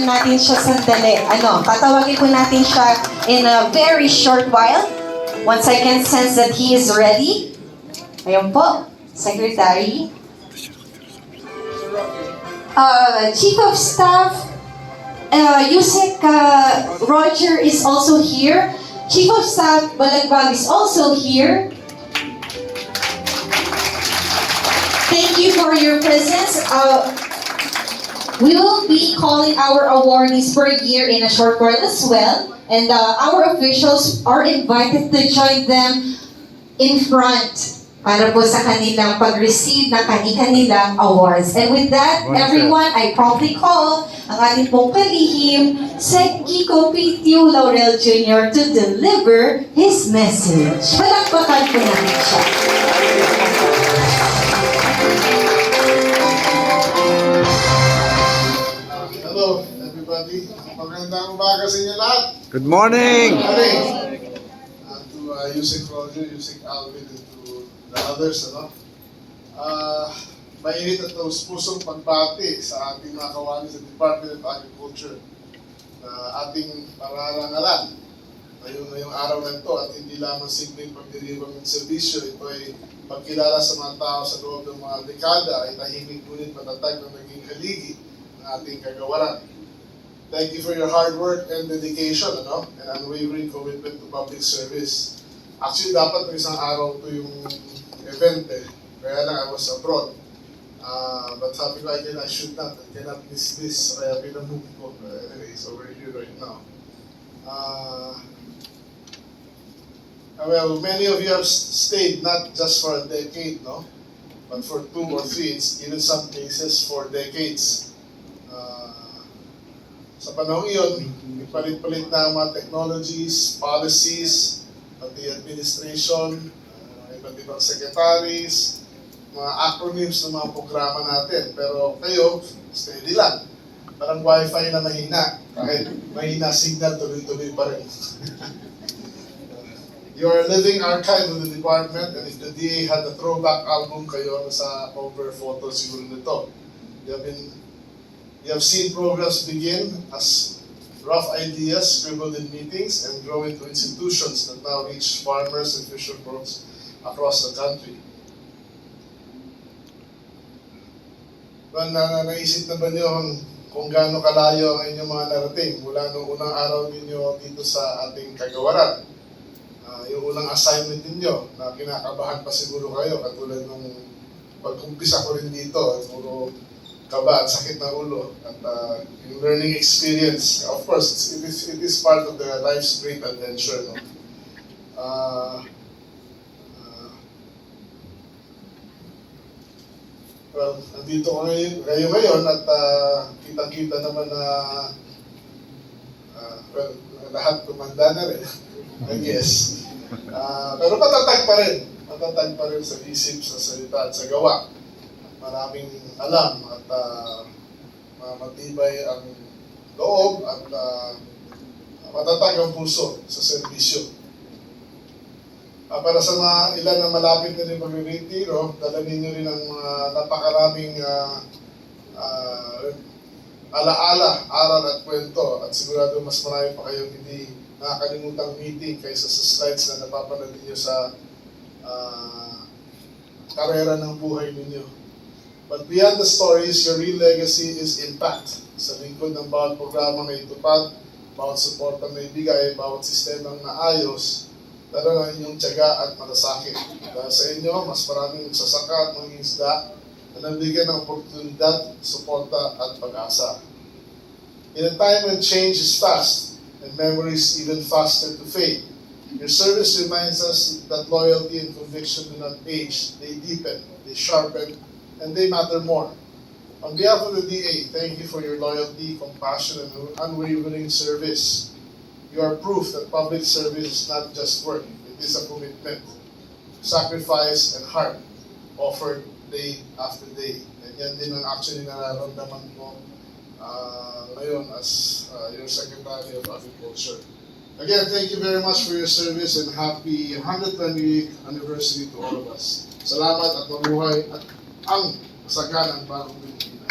muna natin siya sandali. Tatawagin po natin siya in a very short while. Once I can sense that he is ready. Ayun po, Secretary. Chief of Staff, Yusek Roger is also here. Chief of Staff Balagbag is also here. Thank you for your presence. We will be calling our awardees per year in a short while as well. And our officials are invited to join them in front para po sa kanilang pag-receive ng kanilang awards. And with that, everyone, I promptly call ang ating pong kalihim, Sec. Kiko P.T.O. Laurel Jr. to deliver his message. Palakpakan po natin siya. Hello, everybody. Magandang umaga sa inyo lahat. Good morning! Good morning. To Yusek Roger, Yusek Alvin, and to the others, mainit at pusong pagbati sa ating mga kawani sa Department of Agriculture na ating pararangalan ngayong araw na ito, at hindi lamang simpleng pagdiriwang ng serbisyo. Ito ay pagkilala sa mga tao sa loob ng mga dekada ay tahimik ngunit matatag na naging haligi ng ating kagawaran. Thank you for your hard work and dedication, and unwavering commitment to public service. Actually, dapat ng isang araw ito yung event kaya lang I was abroad. But sabi ko, I cannot miss this, kaya pinamove ko. Anyway, so we're here right now. Well, many of you have stayed not just for a decade, but for 2 or 3, even some cases for decades. Sa panahon iyon, ipalit-palit na ang mga technologies, policies, pati administration, iba't ibang secretaries, mga acronyms ng mga programa natin. Pero kayo, steady lang. Parang wifi na mahina. Kahit mahina signal, tuloy-tuloy pa rin. You are a living archive of the department, and if the DA had a throwback album kayo sa cover photo siguro nito. You have seen programs begin as rough ideas scribbled in meetings and grow into institutions that now reach farmers and fisher folks across the country. Naisip na ba niyo kung gaano kalayo ang inyong mga narating mula noong unang araw ninyo dito sa ating kagawaran? Yung unang assignment ninyo na kinakabahan pa siguro kayo, katulad nung pag-umpisa ko rin dito, puro kaba at sakit na ulo, at yung learning experience. Of course, it is part of the life's great adventure. Well, nandito kayo ngayon at kitang-kita naman na lahat tumanda na rin, I guess. Pero matatag pa rin sa isip, sa salita at sa gawa. Maraming alam at matibay ang loob at matatag ang puso sa serbisyo. Para sa mga ilan na malapit na rin mag-retiro, dala ninyo rin ang napakaraming alaala, aral at kwento, at sigurado mas marami pa kayong hindi nakakalimutang meeting kaysa sa slides na napapanood ninyo sa karera ng buhay ninyo. But beyond the stories, your real legacy is impact. Sa lingkod ng bawat programa na itupad, bawat suporta na ibigay, bawat sistemang naayos, dala ng inyong tiyaga at malasakit. Dahil sa inyo, mas maraming sasaka at mga isda na nabigyan ng oportunidad, suporta at pag-asa. In a time when change is fast and memories even faster to fade, your service reminds us that loyalty and conviction do not age. They deepen, they sharpen, and they matter more. On behalf of the DA, thank you for your loyalty, compassion, and unwavering service. You are proof that public service is not just work, it is a commitment, sacrifice, and heart offered day after day. And yan din ang actually nararamdaman ko ngayon as your Secretary of Agriculture. Again, thank you very much for your service and happy 120th anniversary to all of us. Salamat at mabuhay at ang kasaganan para Pilipinas.